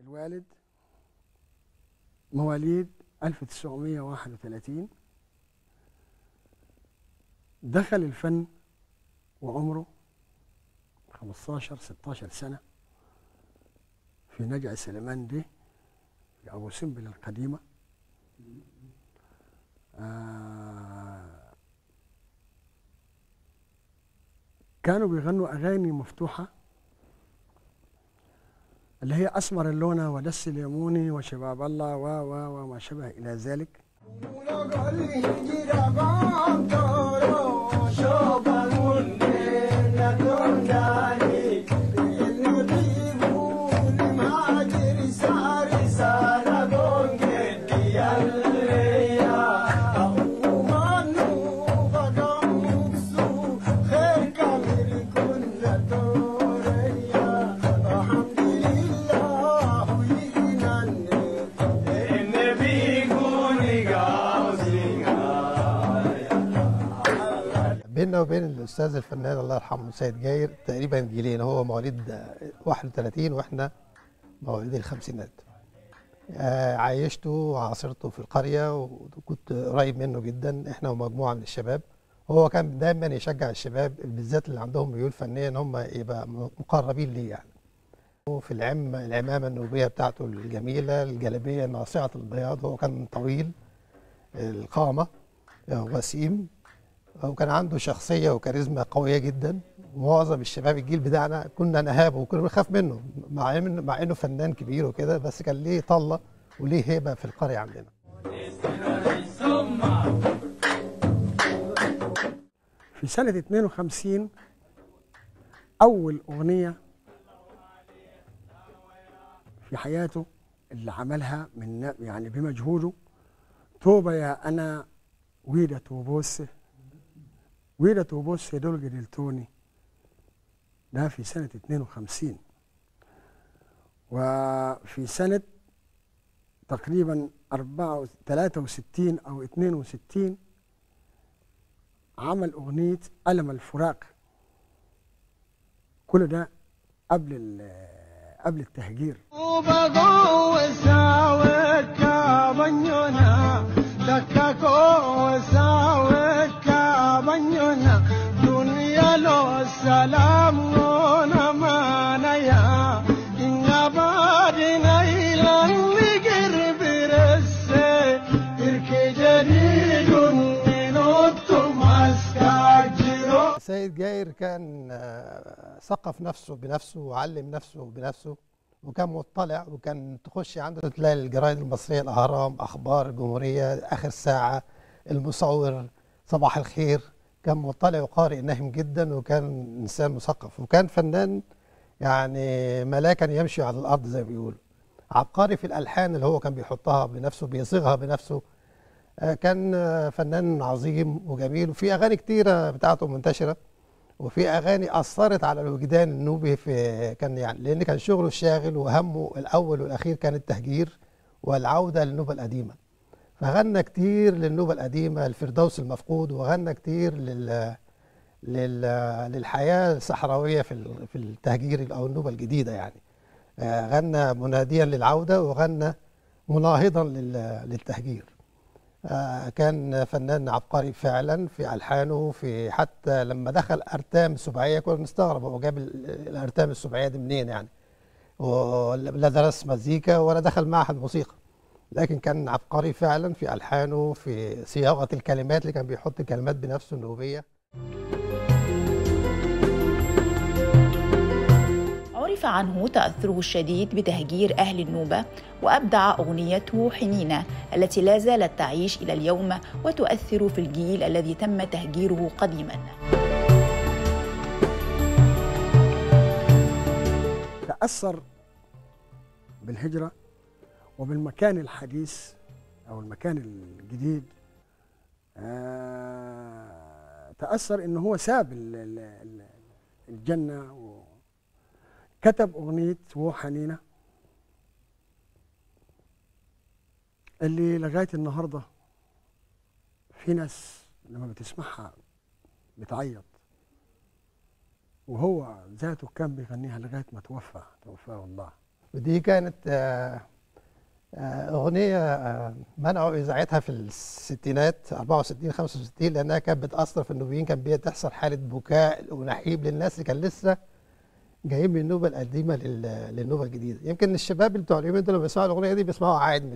الوالد مواليد 1931، دخل الفن وعمره 15-16 سنة في نجع سليمان دي في أبو سمبل القديمة. كانوا بيغنوا أغاني مفتوحة اللي هي أسمر اللونة ودس اليموني وشباب الله وما شبه إلى ذلك. بيننا وبين الأستاذ الفنان الله يرحمه سيد جاير تقريبا جيلين، هو مواليد 31 واحنا مواليد الخمسينات. عايشته وعاصرته في القرية وكنت قريب منه جدا، احنا ومجموعة من الشباب. هو كان دايما يشجع الشباب بالذات اللي عندهم ميول فنية ان هم يبقى مقربين ليه يعني. في العمامة النوبية بتاعته الجميلة، الجلابية ناصعة البياض، هو كان طويل القامة وسيم، وكان عنده شخصية وكاريزما قوية جدا. ومعظم الشباب الجيل بتاعنا كنا نهابه وكنا بنخاف منه مع انه فنان كبير وكده، بس كان ليه طلة وليه هيبة في القرية عندنا. في سنة 52 أول أغنية في حياته اللي عملها من يعني بمجهوده، توبة يا أنا ويدا توبوسه ويدا توبوسه دول جدلتوني، ده في سنة 52. وفي سنة تقريبا 63 أو 62 عمل أغنية ألم الفراق. كل ده قبل التهجير. سيد جاير كان ثقف نفسه بنفسه وعلم نفسه بنفسه، وكان مطلع، وكان تخش عنده تلاقي الجرايد المصرية، الأهرام، أخبار الجمهورية، آخر ساعة، المصور، صباح الخير. كان مطلع وقارئ نهم جدا، وكان إنسان مثقف، وكان فنان يعني ملاكا يمشي على الأرض زي ما بيقولوا. عبقري في الألحان اللي هو كان بيحطها بنفسه، بيصيغها بنفسه. كان فنان عظيم وجميل، وفي أغاني كتيرة بتاعته منتشرة. وفي اغاني اثرت على الوجدان النوبي، في كان يعني لان كان شغله الشاغل وهمه الاول والاخير كان التهجير والعوده للنوبه القديمه. فغنى كتير للنوبه القديمه، الفردوس المفقود، وغنى كتير للحياه الصحراويه في التهجير او النوبه الجديده يعني. غنى مناديا للعوده، وغنى مناهضا للتهجير. كان فنان عبقري فعلا في ألحانه، في حتى لما دخل أرتام السبعية كنا نستغرب هو جاب الأرتام السبعية دي منين يعني، ولا درس مزيكا ولا دخل معهد موسيقى، لكن كان عبقري فعلا في ألحانه، في صياغة الكلمات اللي كان بيحط الكلمات بنفسه النوبية. عرف عنه تأثره الشديد بتهجير أهل النوبة، وأبدع أغنيته حنينة التي لا زالت تعيش إلى اليوم وتؤثر في الجيل الذي تم تهجيره قديما. تأثر بالهجرة وبالمكان الحديث أو المكان الجديد. تأثر إنه هو ساب الجنة، كتب أغنية وحنينة اللي لغاية النهاردة في ناس لما بتسمعها بتعيط، وهو ذاته كان بيغنيها لغاية ما توفاه الله. ودي كانت أغنية منعوا إذاعتها في الستينات 64 65، لأنها كانت بتأثر في النوبيين، كان بتحصل حالة بكاء ونحيب للناس اللي كان لسه جايين من النوبه القديمه للنوبه الجديده. يمكن الشباب اللي بتوع اليومين دول لما بيسمعوا الاغنيه دي بيسمعوها عادي،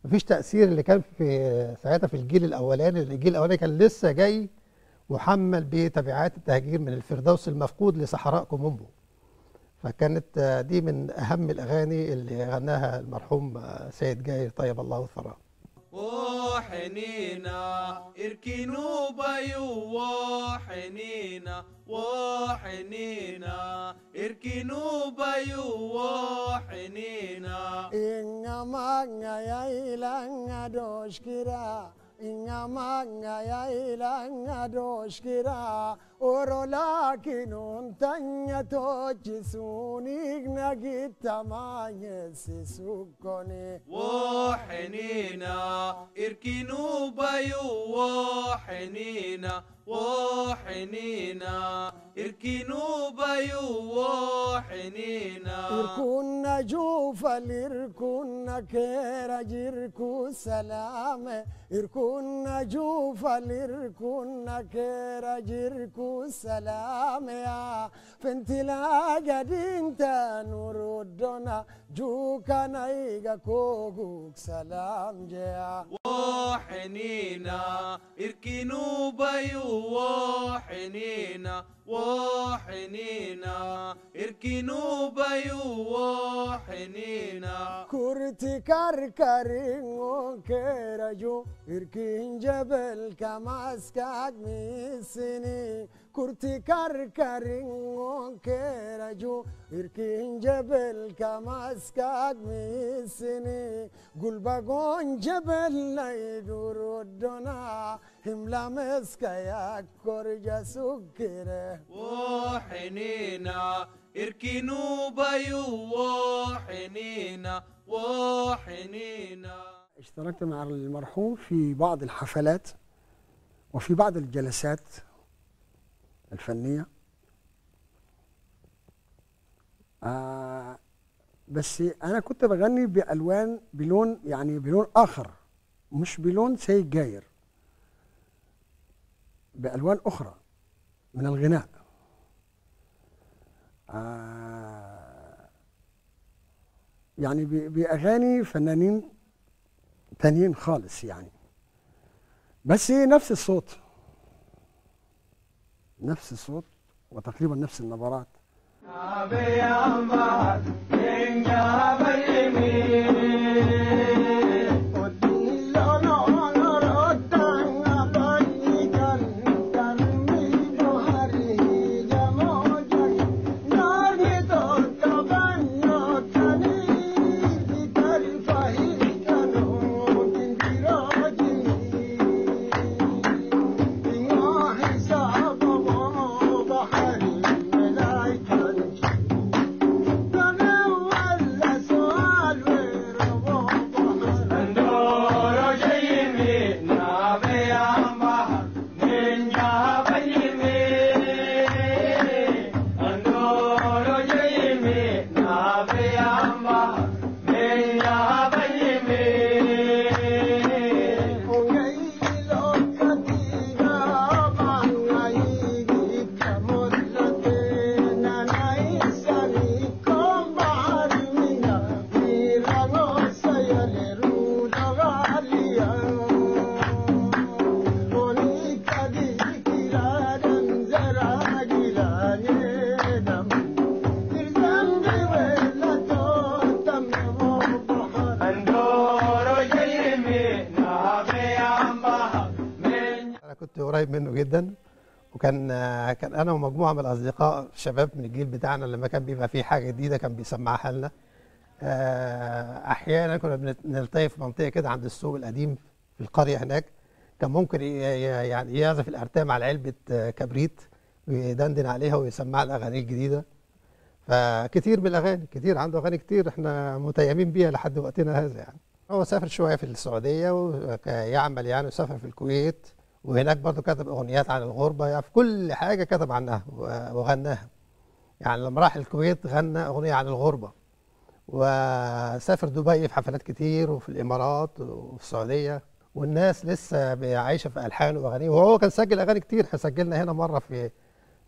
مفيش تاثير اللي كان في ساعتها في الجيل الاولاني. الجيل الاولاني كان لسه جاي محمل بتبعات التهجير من الفردوس المفقود لصحراء كومومبو. فكانت دي من اهم الاغاني اللي غناها المرحوم سيد جاير طيب الله ثراه. وحنينا اركنوا بيو وحنينا وحنينا اركنوا بيو وحنينا إنما يايلان دوشكرا إنما يايلان دوشكرا ورلاكن تنيا توجسوني نجيت ما يسسكوني وحنينا اركنوا بيو وحنينا وحنينا اركنوا بيو وحنينا اركن جوفا لاركن كيرج اركو سلام اركن جوفا لاركن كيرج اركو سلام يا فانتلا قدين تنور الدنا جوكا نايغا كوكوك سلام جيا وحنينا اركنوا بيو وحنينا وحنينا اركنوا بيو وحنينا كرتي كركرين كيرجو اركين جبل كماسكاك ميسيني كرتي كركرين كيرجو اركين جبل كماسكاك ميسيني قل بقون جبل لا يدور الدنا هملا مسكا يا كورجا سكره وحنينا اركنوا بيو وحنينا وحنينا. اشتركت مع المرحوم في بعض الحفلات وفي بعض الجلسات الفنية، بس أنا كنت بغني بألوان بلون يعني بلون آخر، مش بلون سيد جاير، بألوان أخرى من الغناء. يعني بأغاني فنانين تانيين خالص يعني، بس نفس الصوت وتقريبا نفس النبرات. كنت قريب منه جدا. وكان كان انا ومجموعه من الاصدقاء شباب من الجيل بتاعنا، لما كان بيبقى فيه حاجه جديده كان بيسمعها لنا. احيانا كنا بنلتقي في منطقه كده عند السوق القديم في القريه هناك، كان ممكن يعني يعزف الارتام على علبه كبريت ويدندن عليها ويسمع الاغاني الجديده. فكتير من الاغاني، كتير عنده اغاني كتير احنا متيمين بيها لحد وقتنا هذا يعني. هو سافر شويه في السعوديه ويعمل يعني، وسافر في الكويت، وهناك برضه كتب اغنيات عن الغربه، يعني في كل حاجه كتب عنها وغناها. يعني لما راح الكويت غنى اغنيه عن الغربه، وسافر دبي في حفلات كتير، وفي الامارات وفي السعوديه، والناس لسه عايشه في الحانه واغانيه. وهو كان سجل اغاني كتير، احنا سجلنا هنا مره في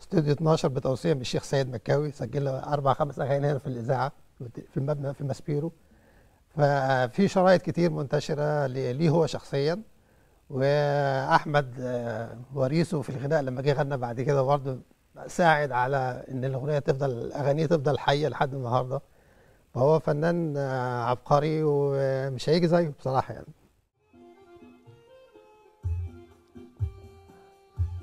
استوديو 12 بتوصيه من الشيخ سيد مكاوي، سجلنا 4 5 اغاني هنا في الاذاعه في المبنى في ماسبيرو. ففي شرايط كتير منتشره ليه هو شخصيا. واحمد وريثه في الغناء لما جه غنى بعد كده برضه ساعد على ان الاغاني تفضل حيه لحد النهارده. فهو فنان عبقري ومش هيجي زيه بصراحه يعني.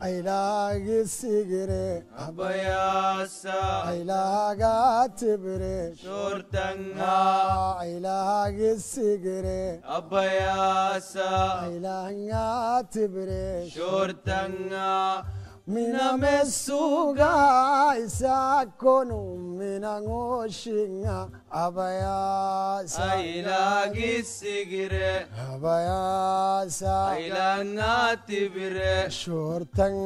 أيلاقي السجري أبياسا أيلاقي تبري شورتنها أيلاقي السجري أبياسا أيلاقي تبري شورتنها Mina mesuga isakonu mina ngoshinga abayasa Ailagi sigire abayasa Ailanga tibire shortang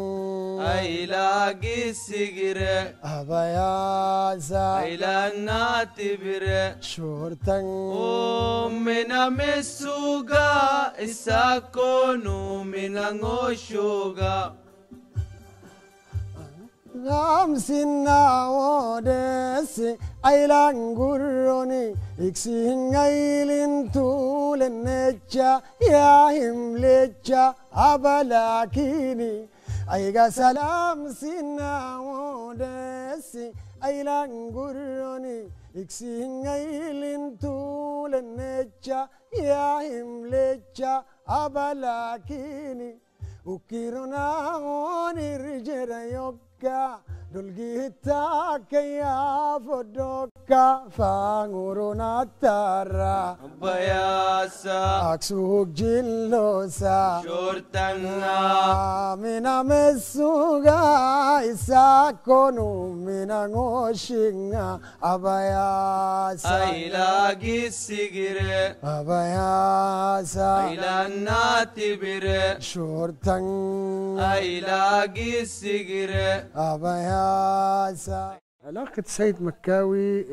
Ailagi sigire abayasa Ailanga tibire shortang Mina mesuga isakonu mina ngoshuga Gamsinna odesi ailanguroni iksingailin tulennecha ya himlecha abalakini aiga salam sinna odesi ailanguroni iksingailin tulennecha ya himlecha abalakini ukirona onirjera yokka dulgita kaya fodoka fanguruna tara Bayasa aksuk jillosa Shortanga mina mesuga isakonu mina ngoshinga abayasa Ailagi sigire abayasa Ailana tibire shortang Ailagi sigire abayasa. علاقة سيد مكاوي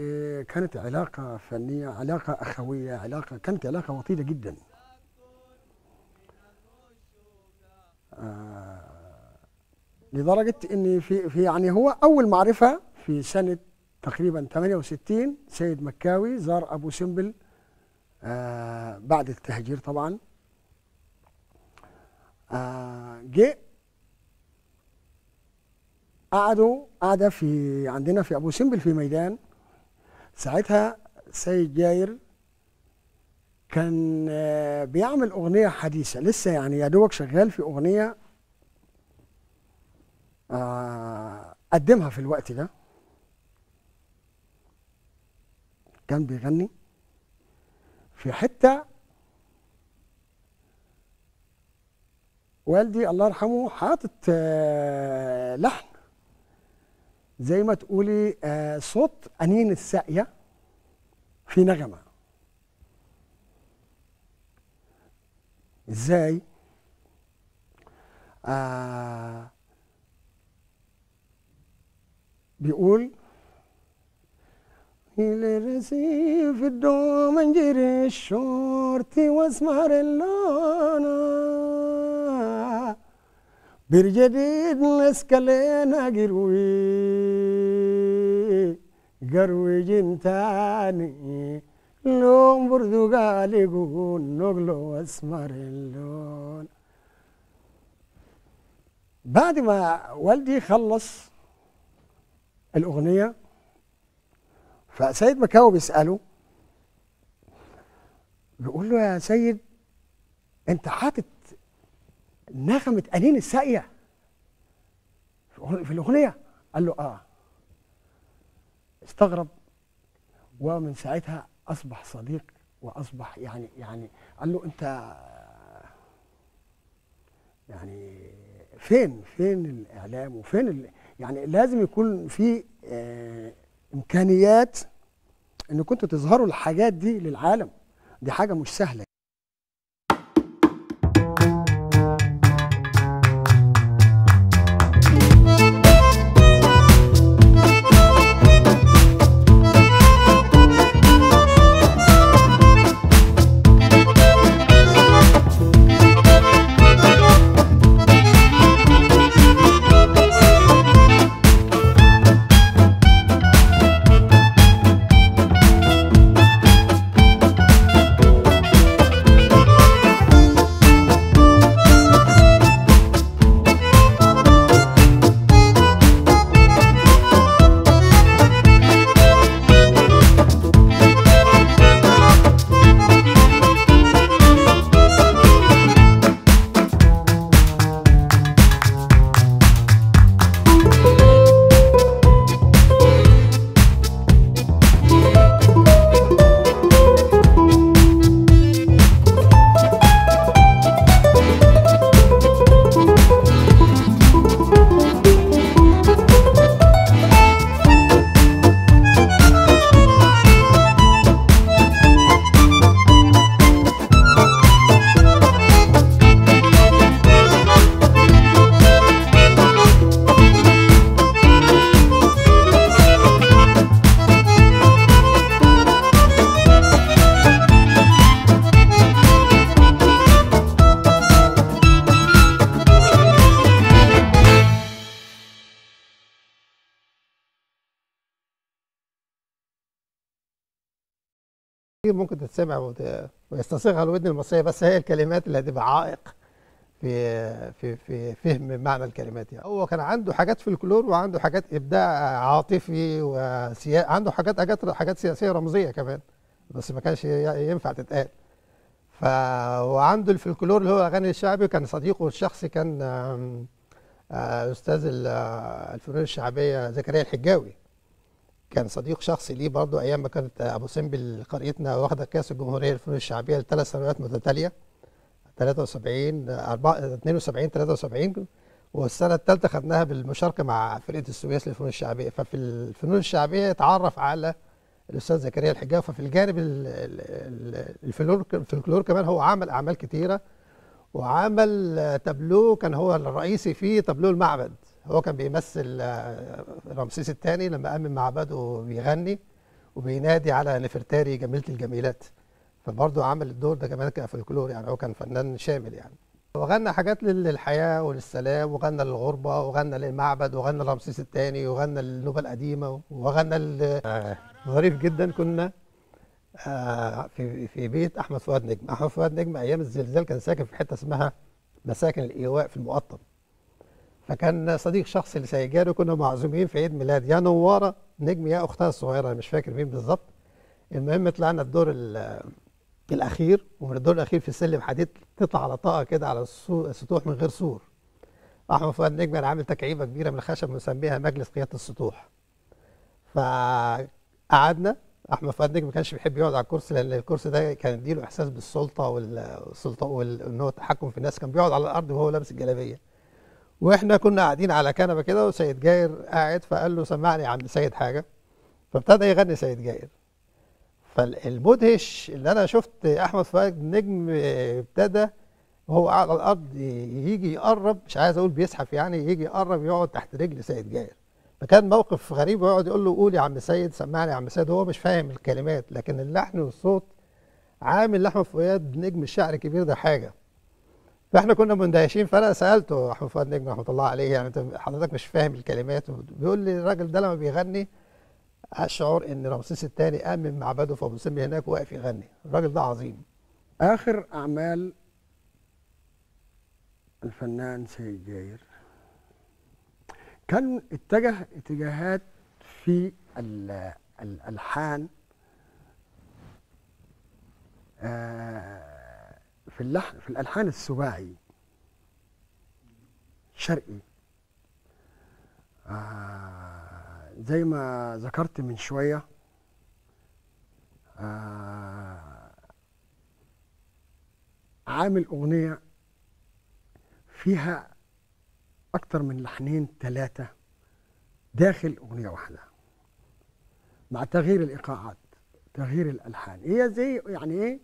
كانت علاقة فنية، علاقة أخوية، كانت علاقة وطيدة جدا. لدرجة إن في يعني هو أول معرفة في سنة تقريبا 68 سيد مكاوي زار أبو سمبل بعد التهجير طبعا. جه قعدة في عندنا في أبو سمبل في ميدان. ساعتها سيد جاير كان بيعمل أغنية حديثة لسه، يعني يا دوبك شغال في أغنية قدمها في الوقت ده. كان بيغني في حتة والدي الله يرحمه حاطط لحن زي ما تقولي صوت أنين الساقية في نغمة. ازاي؟ بيقول الرصيف الدوم انجري الشورتي واسمر اللونة برجديد نسكلينا قروي جنتاني لون برتقالي قول نقلو اسمر اللون. بعد ما والدي خلص الأغنية فسيد مكاوي بيسأله، بيقول له يا سيد انت حاطط نغمة أنين الساقية في الأغنية. قال له آه. استغرب، ومن ساعتها أصبح صديق، وأصبح يعني قال له أنت يعني فين الإعلام وفين يعني لازم يكون في إمكانيات إن كنتوا تظهروا الحاجات دي للعالم، دي حاجة مش سهلة. ممكن تتسمع ويستصيغها الودن المصريه، بس هي الكلمات اللي هتبقى عائق في فهم معنى الكلمات. يعني هو كان عنده حاجات فلكلور، وعنده حاجات ابداع عاطفي، عنده حاجات سياسيه رمزيه كمان، بس ما كانش ينفع تتقال. وعنده الفلكلور اللي هو الاغاني الشعبي. كان صديقه الشخصي كان استاذ الفنون الشعبيه زكريا الحجاوي، كان صديق شخصي ليه برضه ايام ما كانت ابو سمبل قريتنا واخده كاس الجمهوريه للفنون الشعبيه ل3 سنوات متتاليه، 73 72 73، والسنه الثالثه خدناها بالمشاركه مع فرقه السويس للفنون الشعبيه. ففي الفنون الشعبيه اتعرف على الاستاذ زكريا الحجاوي. ففي الجانب الفلكلور كمان هو عمل اعمال كتيره، وعمل تابلو كان هو الرئيسي فيه، تابلو المعبد. هو كان بيمثل رمسيس الثاني لما قام من معبده وبيغني وبينادي على نفرتاري جميلة الجميلات، فبرضه عمل الدور ده كمان كفلكلور. يعني هو كان فنان شامل يعني. وغنى حاجات للحياة وللسلام، وغنى للغربة، وغنى للمعبد، وغنى لرمسيس الثاني، وغنى للنوبة القديمة، وغنى ظريف جدا. كنا في بيت أحمد فؤاد نجم. أحمد فؤاد نجم أيام الزلزال كان ساكن في حتة اسمها مساكن الإيواء في المقطم، فكان صديق شخصي لسيد جاري. كنا معزومين في عيد ميلاد يا نواره نجم يا اختها الصغيره، مش فاكر مين بالظبط. المهم طلعنا الدور الاخير، ومن الدور الاخير في سلم حديد تطلع على طاقه كده على السطوح من غير سور. احمد فؤاد نجم انا عامل تكعيبه كبيره من الخشب مسميها مجلس قياده السطوح. فقعدنا. احمد فؤاد نجم ما كانش بيحب يقعد على الكرسي، لان الكرسي ده كان يديله احساس بالسلطه وان هو التحكم في الناس. كان بيقعد على الارض وهو لابس الجلابيه، واحنا كنا قاعدين على كنبه كده، وسيد جاير قاعد، فقال له سمعني يا عم سيد حاجه، فابتدى يغني سيد جاير. فالمدهش اللي انا شفت احمد فؤاد نجم ابتدى وهو قاعد على الارض يجي يقرب، مش عايز اقول بيزحف يعني، يجي يقرب يقعد تحت رجل سيد جاير. فكان موقف غريب، ويقعد يقول له قول يا عم سيد، سمعني يا عم سيد. هو مش فاهم الكلمات، لكن اللحن والصوت عامل لاحمد فؤاد نجم الشعر الكبير ده حاجه. فاحنا كنا مندهشين. فانا سالته احمد فؤاد نجم رحمه الله عليه، يعني انت حضرتك مش فاهم الكلمات؟ بيقول لي الراجل ده لما بيغني اشعر ان رمسيس الثاني قام من معبده في ابو سمبل هناك واقف يغني. الراجل ده عظيم. آخر أعمال الفنان سيد جاير كان اتجه اتجاهات في الألحان، في الألحان السباعي. الشرقي. زي ما ذكرت من شوية، عامل أغنية فيها أكتر من لحنين 3 داخل أغنية واحدة، مع تغيير الإيقاعات، تغيير الألحان. هي زي يعني إيه،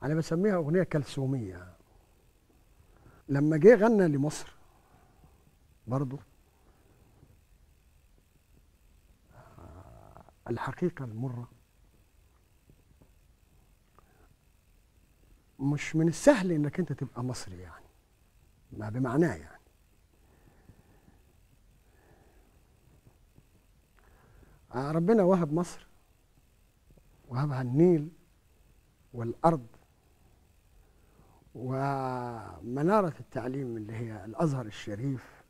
أنا بسميها أغنية كلثومية. لما جه غنى لمصر برضو، الحقيقة المرة، مش من السهل انك انت تبقى مصري يعني، ما بمعناه يعني. ربنا وهب مصر، وهبها النيل والأرض ومنارة التعليم اللي هي الأزهر الشريف.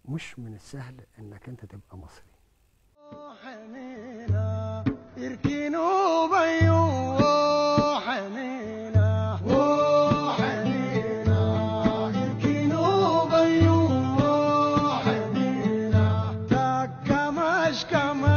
مش من السهل انك انت تبقى مصري. حنينة يركنوا بيو حنينة وحنينة يركنوا بيو حنينة تاك كماش كماش